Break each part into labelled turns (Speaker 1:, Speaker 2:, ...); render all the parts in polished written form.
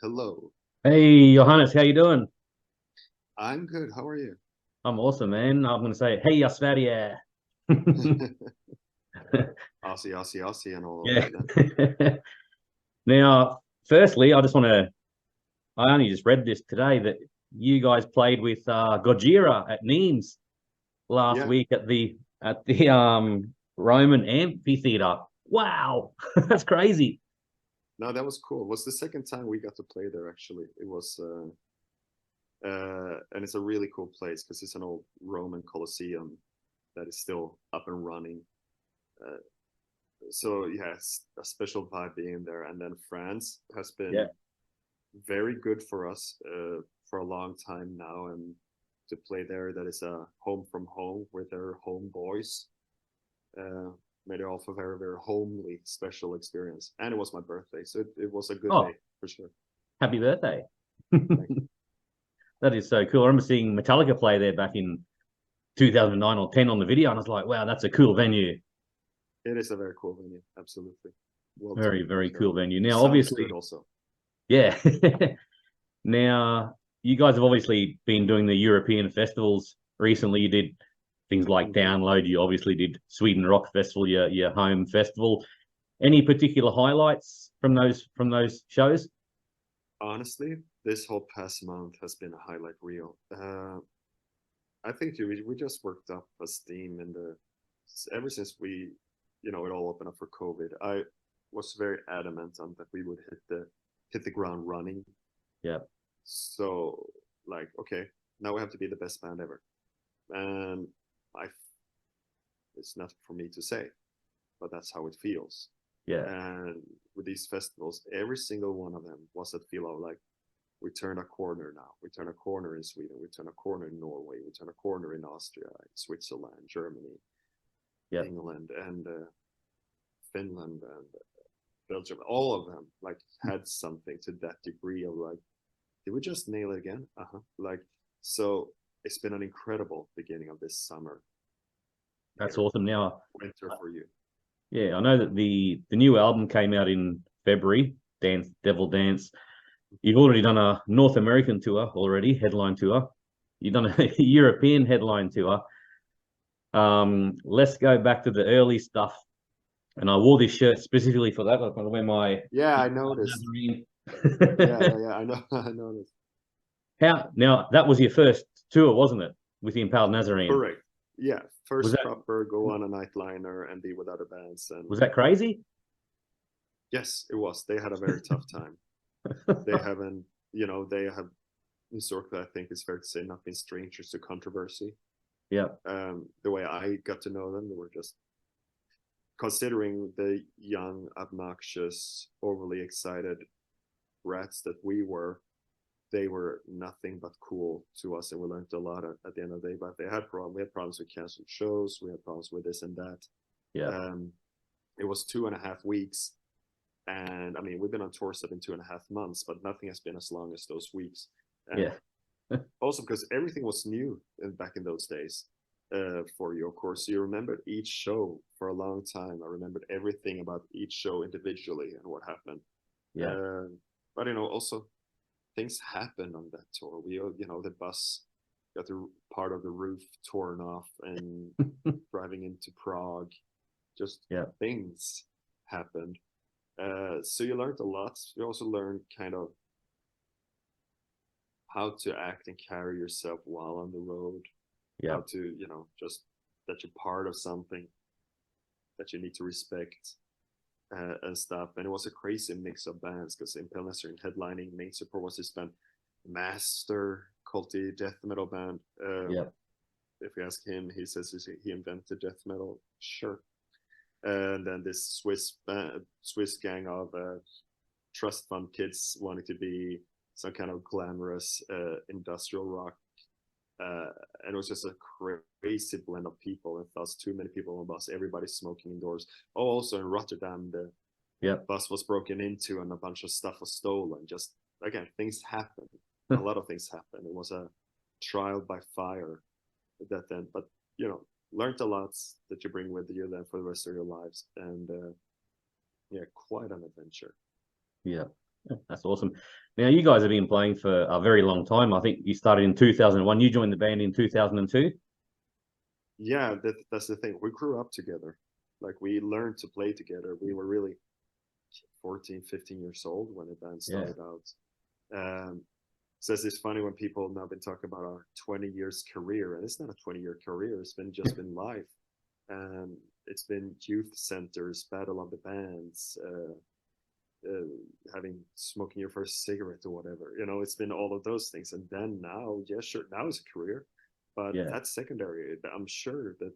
Speaker 1: Hello.
Speaker 2: Hey, Johannes, how you doing?
Speaker 1: I'm good. How are you?
Speaker 2: I'm awesome, man. I'm gonna say, hey, Sverige.
Speaker 1: Aussie, Aussie, Aussie, and all of
Speaker 2: Yeah.
Speaker 1: that then.
Speaker 2: Now, firstly, I only just read this today that you guys played with Gojira at Nimes last
Speaker 1: Yeah,
Speaker 2: week at the Roman Amphitheater. Wow, that's crazy.
Speaker 1: no, that was cool. It was the second time we got to play there, actually. It was, and it's a really cool place because it's an old Roman Colosseum that is still up and running. Uh, so, yeah, it's a special vibe being there. And then France has
Speaker 2: Yeah.
Speaker 1: been very good for us for a long time now. And to play there, that is a home from home with their home boys. uh, made it all a very, very homely, special experience. And it was my birthday, so it was a good
Speaker 2: Oh,
Speaker 1: day for sure.
Speaker 2: happy birthday.
Speaker 1: Thank you.
Speaker 2: That is so cool. I remember seeing Metallica play there back in 2009 or 10 on the video, and I was like, wow, that's a cool venue.
Speaker 1: It is a very cool venue, absolutely. Well
Speaker 2: Very,
Speaker 1: done for
Speaker 2: very
Speaker 1: sure.
Speaker 2: cool venue. Now,
Speaker 1: Sounds good
Speaker 2: obviously,
Speaker 1: also.
Speaker 2: yeah. Now, you guys have obviously been doing the European festivals recently. You did things like
Speaker 1: Hmm.
Speaker 2: Download. You obviously did Sweden Rock Festival, your home festival. Any particular highlights from those shows?
Speaker 1: Honestly, this whole past month has been a highlight reel. I think we just worked up a steam in the ever since it all opened up for COVID. I was very adamant on that we would hit the ground running.
Speaker 2: Yeah,
Speaker 1: So, like, okay, now we have to be the best band ever. And I, it's not for me to say, but that's how it feels.
Speaker 2: yeah,
Speaker 1: And with these festivals, every single one of them was that feel of like, we turn a corner now. We turn a corner in Sweden. We turn a corner in Norway. We turn a corner in Austria, Switzerland, Germany,
Speaker 2: yeah.
Speaker 1: England, and Finland, and Belgium. All of them like had something to that degree of like, did we just nail it again? Like, so it's been an incredible beginning of this summer
Speaker 2: That's
Speaker 1: here,
Speaker 2: awesome. Now,
Speaker 1: winter for you.
Speaker 2: yeah, I know that the new album came out in February. Dance, Devil Dance. You've already done a North American tour already, headline tour. You've done a European headline tour. Let's go back to the early stuff. And I wore this shirt specifically for that. I'm going to wear my
Speaker 1: Yeah, I
Speaker 2: IMPALED
Speaker 1: noticed. Yeah,
Speaker 2: Nazarene.
Speaker 1: yeah, yeah. I know. I noticed.
Speaker 2: How now? That was your first tour, wasn't it, with the IMPALED Nazarene?
Speaker 1: Correct. Yeah,
Speaker 2: Was
Speaker 1: first
Speaker 2: that
Speaker 1: proper go on a nightliner and be with other bands, and
Speaker 2: was that crazy?
Speaker 1: yes, it was. They had a very tough time. They haven't, they have historically, I think it's fair to say, not been strangers to controversy.
Speaker 2: Yeah,
Speaker 1: The way I got to know them, they were just considering the young, obnoxious, overly excited rats that we were. They were nothing but cool to us, and we learned a lot at the end of the day. But they had problems. We had problems with canceled shows. We had problems with this and that.
Speaker 2: yeah,
Speaker 1: Um, it was 2.5 weeks, and I mean, we've been on tour 2.5 months, but nothing has been as long as those weeks. And
Speaker 2: yeah,
Speaker 1: also because everything was new back in those days for you, of course. So you remembered each show for a long time. I remembered everything about each show individually and what happened.
Speaker 2: yeah,
Speaker 1: Uh, but also things happened on that tour. The bus got the part of the roof torn off and driving into Prague. Just
Speaker 2: yeah,
Speaker 1: things happened. So you learned a lot. You also learned kind of how to act and carry yourself while on the road,
Speaker 2: yeah,
Speaker 1: how to, just that you're part of something that you need to respect and stuff. And it was a crazy mix of bands because Impale Nazarene headlining, main support was this band, Master, culty death metal band.
Speaker 2: yeah.
Speaker 1: If you ask him, he says he invented death metal. Sure. And then this Swiss gang of trust fund kids wanting to be some kind of glamorous industrial rock. And it was just a crazy blend of people. And thus, too many people on the bus. Everybody smoking indoors. Oh, also in Rotterdam, the
Speaker 2: Yeah.
Speaker 1: bus was broken into and a bunch of stuff was stolen. Just again, things happen. A lot of things happen. It was a trial by fire that then, but learned a lot that you bring with you then for the rest of your lives. And yeah, quite an adventure.
Speaker 2: Yeah. That's awesome. Now, you guys have been playing for a very long time. I think you started in 2001. You joined the band in 2002.
Speaker 1: Yeah, that's the thing. We grew up together. Like, we learned to play together. We were really 14, 15 years old when the band started out. So it's funny when people now been talking about our 20 years career, and it's not a 20-year career. It's been just been life, and it's been youth centers, battle of the bands, having smoking your first cigarette or whatever. You know, it's been all of those things, and then now, yeah, sure, now it's a career, but that's secondary. I'm sure that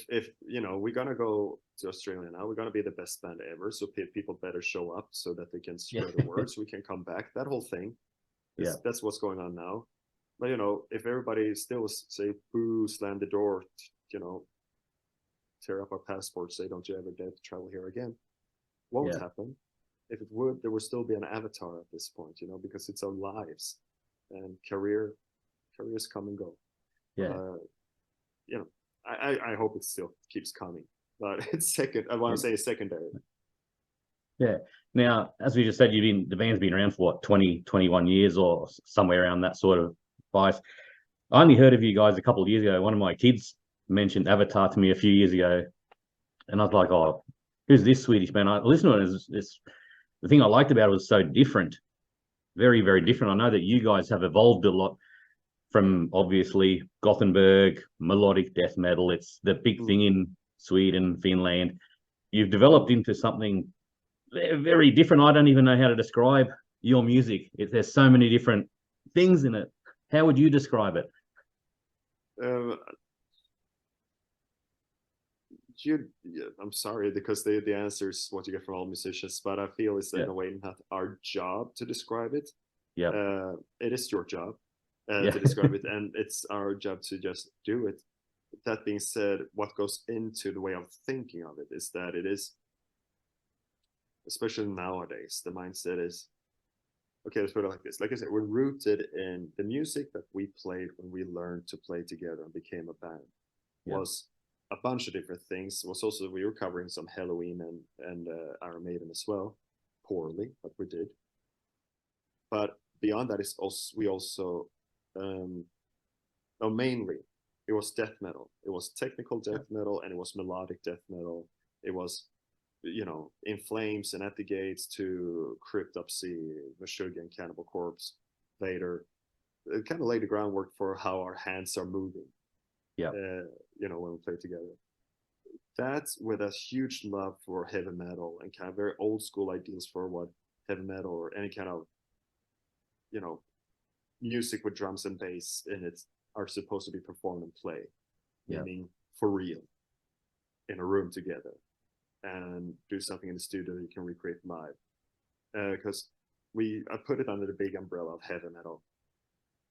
Speaker 1: if you know, we're gonna go to Australia now, we're gonna be the best band ever, so people better show up so that they can spread the word, so we can come back. That whole thing, that's what's going on now. But you know, if everybody still say boo, slam the door, you know, tear up our passports, say don't you ever dare to travel here again, won't happen. If it would, there would still be an avatar at this point, you know, because it's our lives, and careers come and go. You know, I hope it still keeps coming, but it's I want to say secondary.
Speaker 2: Yeah. Now, as we just said, the band's been around for what, 20, 21 years or somewhere around that sort of price. I only heard of you guys a couple of years ago. One of my kids mentioned Avatar to me a few years ago, and I was like, oh, who's this Swedish band? I listened to it. The thing I liked about it was so different, very, very different. I know that you guys have evolved a lot from obviously Gothenburg, melodic death metal. It's the big thing in Sweden, Finland. You've developed into something very different. I don't even know how to describe your music. There's so many different things in it. How would you describe it?
Speaker 1: I'm sorry, because the answer is what you get from all musicians, but I feel it's in a way not our job to describe it. It is your job to describe it, and it's our job to just do it. That being said, what goes into the way of thinking of it is that it is, especially nowadays, the mindset is, okay, let's put it like this. Like I said, we're rooted in the music that we played when we learned to play together and became a band. Was a bunch of different things. It was also, we were covering some Halloween and Iron Maiden as well, poorly, but we did. But beyond that, is also we also mainly it was death metal. It was technical death metal, and it was melodic death metal. It was, you know, In Flames and At the Gates to Cryptopsy, Meshuggah, Cannibal Corpse, Vader. It kind of laid the groundwork for how our hands are moving. You know, when we play together. That's with a huge love for heavy metal and kind of very old school ideals for what heavy metal or any kind of, you know, music with drums and bass in it are supposed to be performed and played. Meaning for real, in a room together, and do something in the studio you can recreate live. Because I put it under the big umbrella of heavy metal,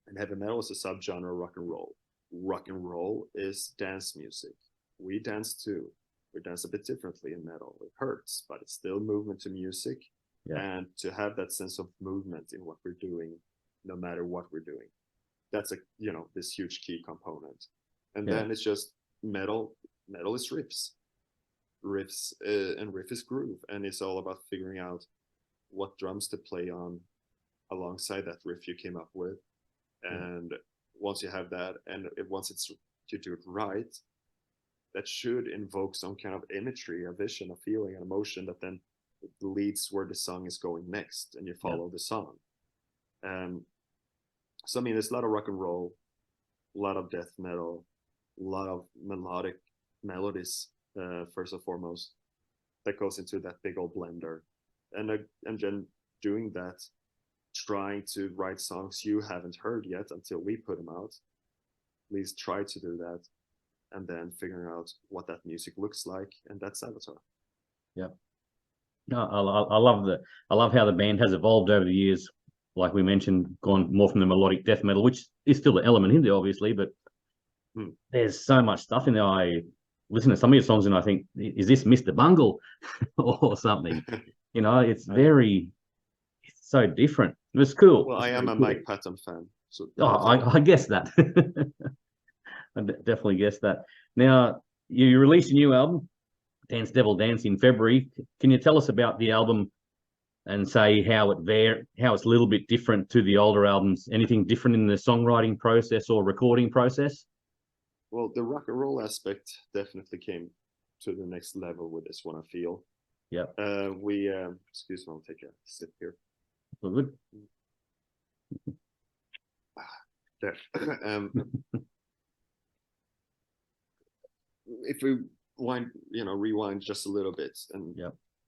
Speaker 1: and heavy metal is a subgenre of rock and roll. Rock and roll is dance music. We dance too. We dance a bit differently in metal. It hurts, but it's still movement to music. And to have that sense of movement in what we're doing, no matter what we're doing, that's you know, this huge key component. And then it's just metal. Metal is riffs, and riff is groove, and it's all about figuring out what drums to play on alongside that riff you came up with. And once you have that, and once you do it right, that should invoke some kind of imagery, a vision, a feeling, an emotion that then leads where the song is going next, and you follow the song. So I mean, there's a lot of rock and roll, a lot of death metal, a lot of melodic melodies, first and foremost, that goes into that big old blender, and then doing that, trying to write songs you haven't heard yet until we put them out. At least try to do that, and then figuring out what that music looks like, and that's Avatar.
Speaker 2: No, I love how the band has evolved over the years. Like we mentioned, gone more from the melodic death metal, which is still an element in there, obviously, but there's so much stuff in there. I listen to some of your songs and I think, is this Mr. Bungle or something? You know, it's so different. It was cool.
Speaker 1: Well, I am a Mike Patton fan. So
Speaker 2: I guess that. I definitely guess that. Now, you released a new album, Dance Devil Dance, in February. Can you tell us about the album and say how it's a little bit different to the older albums? Anything different in the songwriting process or recording process?
Speaker 1: Well, the rock and roll aspect definitely came to the next level with this one, I feel.
Speaker 2: Yeah.
Speaker 1: We excuse me, I'll take a sip here.
Speaker 2: Good.
Speaker 1: There. If we rewind just a little bit and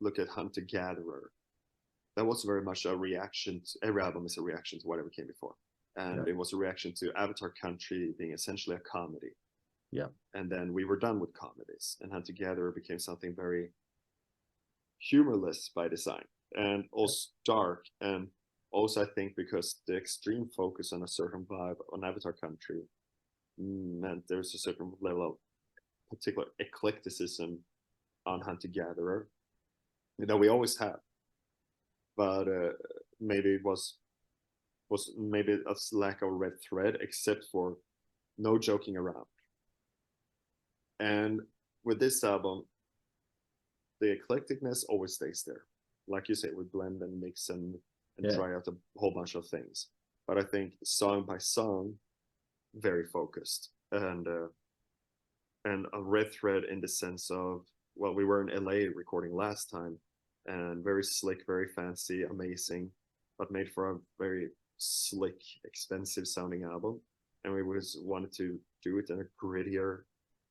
Speaker 1: look at Hunter Gatherer, that was very much a reaction. Every album is a reaction to whatever came before, and it was a reaction to Avatar Country being essentially a comedy.
Speaker 2: Yeah.
Speaker 1: And then we were done with comedies, and Hunter Gatherer became something very humorless by design, and also dark. And also, I think because the extreme focus on a certain vibe on Avatar Country meant there's a certain level of particular eclecticism on Hunter Gatherer that we always have, but maybe it was maybe a lack of red thread, except for no joking around. And with this album, the eclecticness always stays there. Like you say, we blend and mix and try out a whole bunch of things. But I think song by song, very focused, and a red thread in the sense of, well, we were in LA recording last time, and very slick, very fancy, amazing, but made for a very slick, expensive sounding album. And we wanted to do it in a grittier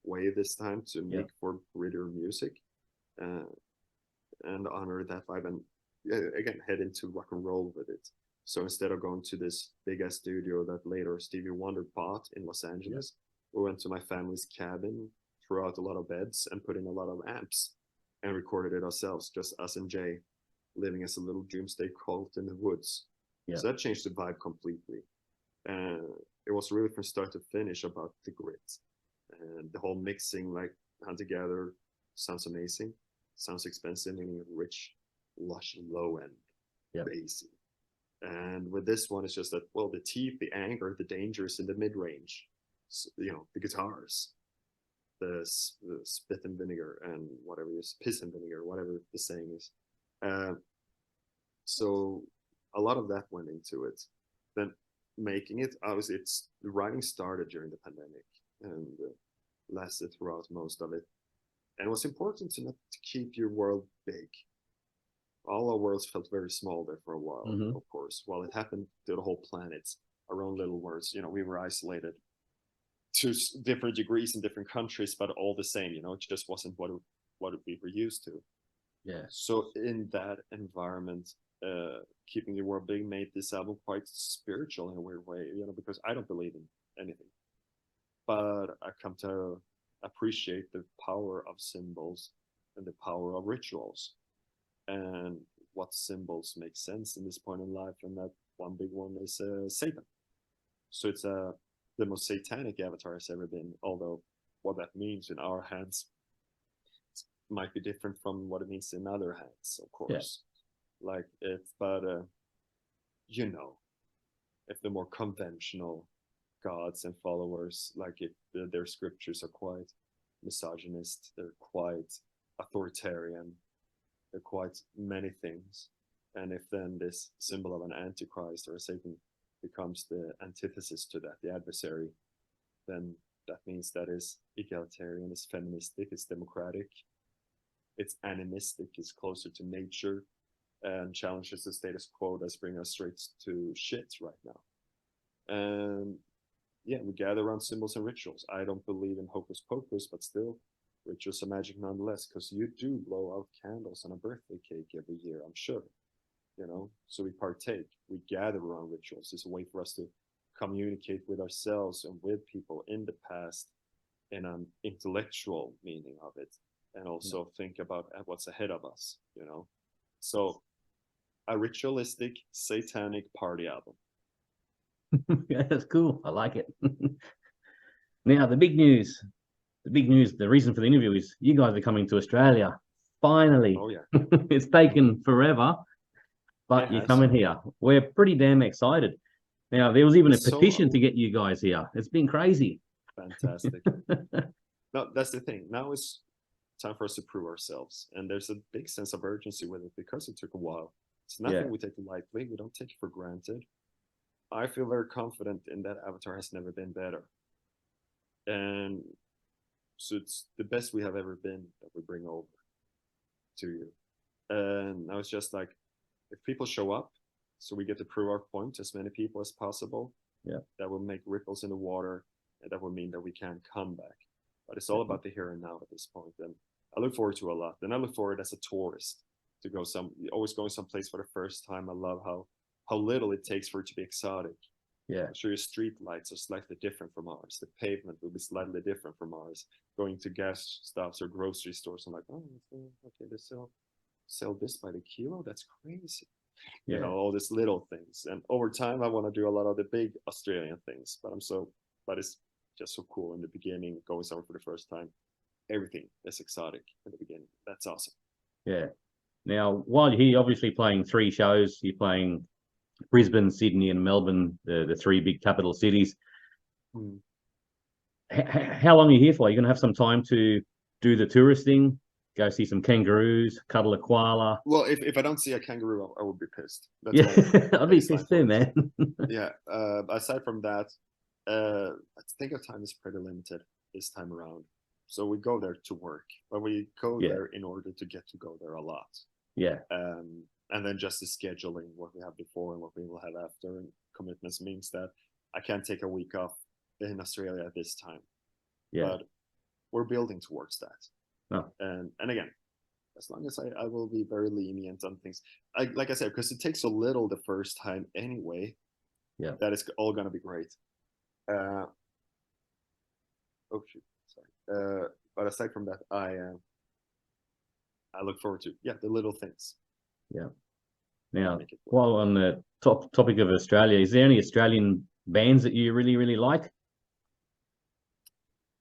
Speaker 1: way this time to make for grittier music, and honor that vibe, and again head into rock and roll with it. So instead of going to this big ass studio that later Stevie Wonder bought in Los Angeles, we went to my family's cabin, threw out a lot of beds, and put in a lot of amps, and recorded it ourselves, just us and Jay, living as a little doomsday cult in the woods. So that changed the vibe completely. And it was really from start to finish about the grit. And the whole mixing, like Hunter Gatherer, sounds amazing. Sounds expensive, meaning rich, lush, low end, bassy. And with this one, it's just that, well, the teeth, the anger, the danger is in the mid range. So, the guitars, the spit and vinegar, and whatever it is, piss and vinegar, whatever the saying is. So a lot of that went into it. Then making it, obviously, the writing started during the pandemic and lasted throughout most of it. And it was important to not to keep your world big. All our worlds felt very small there for a while, of course. While it happened to the whole planet, our own little worlds, we were isolated to different degrees in different countries, but all the same, it just wasn't what we were used to.
Speaker 2: Yeah.
Speaker 1: So in that environment, keeping your world big made this album quite spiritual in a weird way, because I don't believe in anything, but I come to appreciate the power of symbols and the power of rituals, and what symbols make sense in this point in life. And that one big one is Satan. So it's the most satanic Avatar has ever been, although what that means in our hands might be different from what it means in other hands, of course. Like but if the more conventional gods and followers, like if their scriptures are quite misogynist, they're quite authoritarian, they're quite many things. And if then this symbol of an antichrist or a Satan becomes the antithesis to that, the adversary, then that means that is egalitarian, it's feministic, it's democratic, it's animistic, it's closer to nature, and challenges the status quo that's bringing us straight to shit right now. And we gather around symbols and rituals. I don't believe in hocus pocus, but still, rituals are magic nonetheless, because you do blow out candles on a birthday cake every year, I'm sure. So we partake, we gather around rituals. It's a way for us to communicate with ourselves and with people in the past in an intellectual meaning of it, and also think about what's ahead of us, So a ritualistic, satanic party album.
Speaker 2: Yeah, that's cool. I like it. Now, the big news, the reason for the interview is you guys are coming to Australia. Finally.
Speaker 1: Oh, yeah.
Speaker 2: It's taken forever, but you're coming here. We're pretty damn excited. Now, there was even a petition to get you guys here. It's been crazy.
Speaker 1: Fantastic. No, that's the thing. Now it's time for us to prove ourselves. And there's a big sense of urgency with it because it took a while It's nothing we take lightly. We don't take it for granted. I feel very confident in that Avatar has never been better. And so it's the best we have ever been that we bring over to you. And I was just like, if people show up, so we get to prove our point to as many people as possible, that will make ripples in the water, and that will mean that we can come back. But it's all about the here and now at this point. And I look forward to a lot. And I look forward as a tourist to go always going someplace for the first time. I love how little it takes for it to be exotic.
Speaker 2: Yeah.
Speaker 1: Sure, your street lights are slightly different from ours. The pavement will be slightly different from ours. Going to gas stops or grocery stores, I'm like, oh, okay, they sell this by the kilo. That's crazy. You know, all these little things. And over time, I want to do a lot of the big Australian things. But it's just so cool in the beginning, going somewhere for the first time. Everything is exotic in the beginning. That's awesome.
Speaker 2: Yeah. Now, while you're here, obviously playing 3 shows, you're playing Brisbane, Sydney, and Melbourne, the 3 big capital cities. How long are you here for? Are you going to have some time to do the tourist thing, go see some kangaroos, cuddle a koala?
Speaker 1: Well, if I don't see a kangaroo, I would be pissed.
Speaker 2: That's I'd be pissed too, man.
Speaker 1: Yeah. Aside from that, I think our time is pretty limited this time around. So we go there to work, but we go there in order to get to go there a lot. Yeah. And then just the scheduling, what we have before and what we will have after, and commitments means that I can't take a week off in Australia at this time. Yeah. But we're building towards that. And again, as long as I will be very lenient on things, like I said, because it takes so little the first time anyway. Yeah. That is all gonna be great. Oh shoot, sorry. But aside from that, I look forward to the little things. Yeah.
Speaker 2: Now, while on the topic of Australia, is there any Australian bands that you really, really like?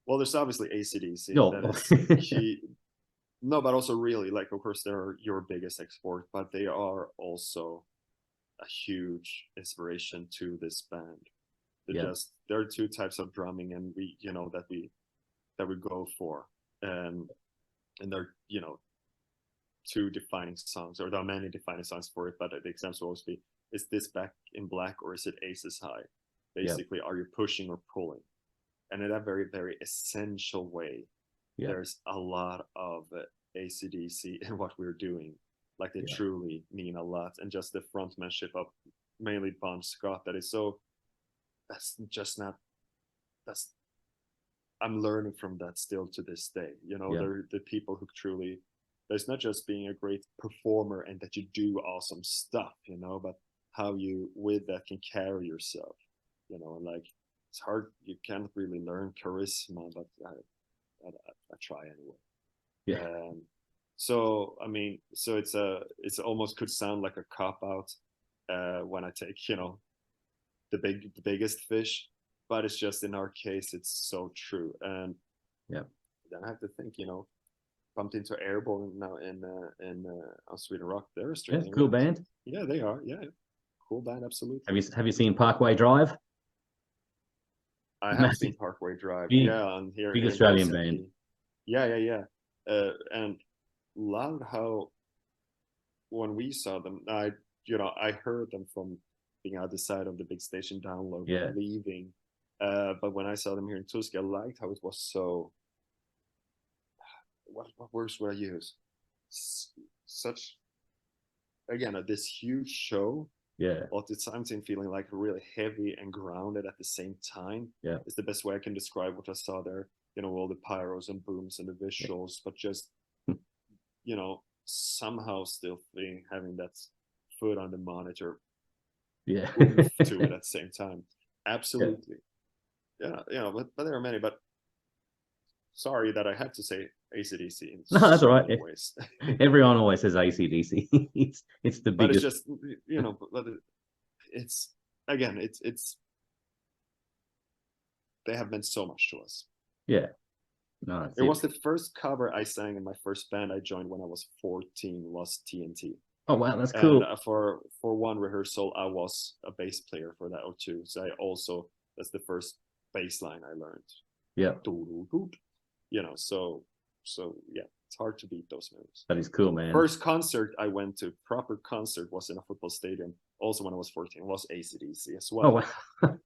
Speaker 1: Well, there's obviously AC/DC.
Speaker 2: No.
Speaker 1: No, but also really, like, of course, they're your biggest export, but they are also a huge inspiration to this band. There are 2 types of drumming, and that we go for, and they're 2 defining songs, or there are many defining songs for it, but the example will always be, is this Back in Black or is it Aces High? Basically, are you pushing or pulling? And in that very, very essential way, there's a lot of AC/DC in what we're doing. Like, they truly mean a lot. And just the frontmanship of mainly Bon Scott, I'm learning from that still to this day. They're the people who truly, there's not just being a great performer and that you do awesome stuff, but how you with that can carry yourself, and like, it's hard. You can't really learn charisma, but I try anyway. Yeah. So I mean, so it's almost could sound like a cop out when I take the biggest fish, but it's just, in our case, it's so true. And then I have to think, bumped into Airborne now on Sweden Rock. They're Australian.
Speaker 2: Cool band.
Speaker 1: Yeah, they are. Yeah, cool band, absolutely.
Speaker 2: Have you seen Parkway Drive?
Speaker 1: I have seen Parkway Drive. On here.
Speaker 2: Big Australian band.
Speaker 1: Yeah. And loved how when we saw them, I heard them from being out the side of the big station download, leaving. But when I saw them here in Tusk, I liked how it was so. What words would I use? Such, again, this huge show. Yeah. But at the same time, feeling like really heavy and grounded at the same time. Yeah. It's the best way I can describe what I saw there. All the pyros and booms and the visuals, but just, somehow still having that foot on the monitor. Yeah. To it at the same time. Absolutely. Yeah. But there are many, but sorry that I had to say AC/DC.
Speaker 2: No, that's all right. Everyone always says AC/DC. it's the biggest.
Speaker 1: But it's just, but it's again, it's they have meant so much to us. Yeah. No, it was the first cover I sang in my first band I joined when I was 14. Was TNT.
Speaker 2: Oh wow, that's cool.
Speaker 1: And for one rehearsal, I was a bass player for that O2. So that's the first bass line I learned. Yeah. So yeah, It's hard to beat those moves.
Speaker 2: That is cool, man.
Speaker 1: First concert I went to, proper concert, was in a football stadium. Also, when I was 14, it was AC/DC as well.
Speaker 2: Oh, wow.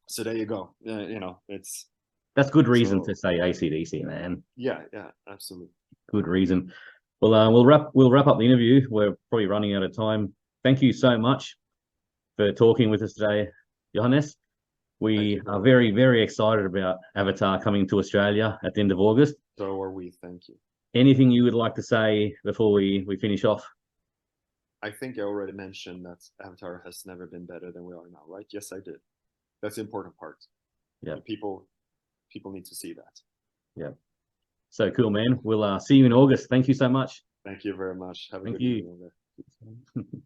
Speaker 1: So there you go.
Speaker 2: That's good reason to say AC/DC, man.
Speaker 1: Yeah, absolutely.
Speaker 2: Good reason. Well, we'll wrap up the interview. We're probably running out of time. Thank you so much for talking with us today, Johannes. We are very, very excited about Avatar coming to Australia at the end of August.
Speaker 1: So are we. Thank you.
Speaker 2: Anything you would like to say before we finish off?
Speaker 1: I think I already mentioned that Avatar has never been better than we are now, right? Yes, I did. That's the important part.
Speaker 2: Yeah.
Speaker 1: People need to see that.
Speaker 2: Yeah. So cool, man. We'll see you in August. Thank you so much.
Speaker 1: Thank you very much. Have a
Speaker 2: Thank
Speaker 1: good
Speaker 2: you.
Speaker 1: evening.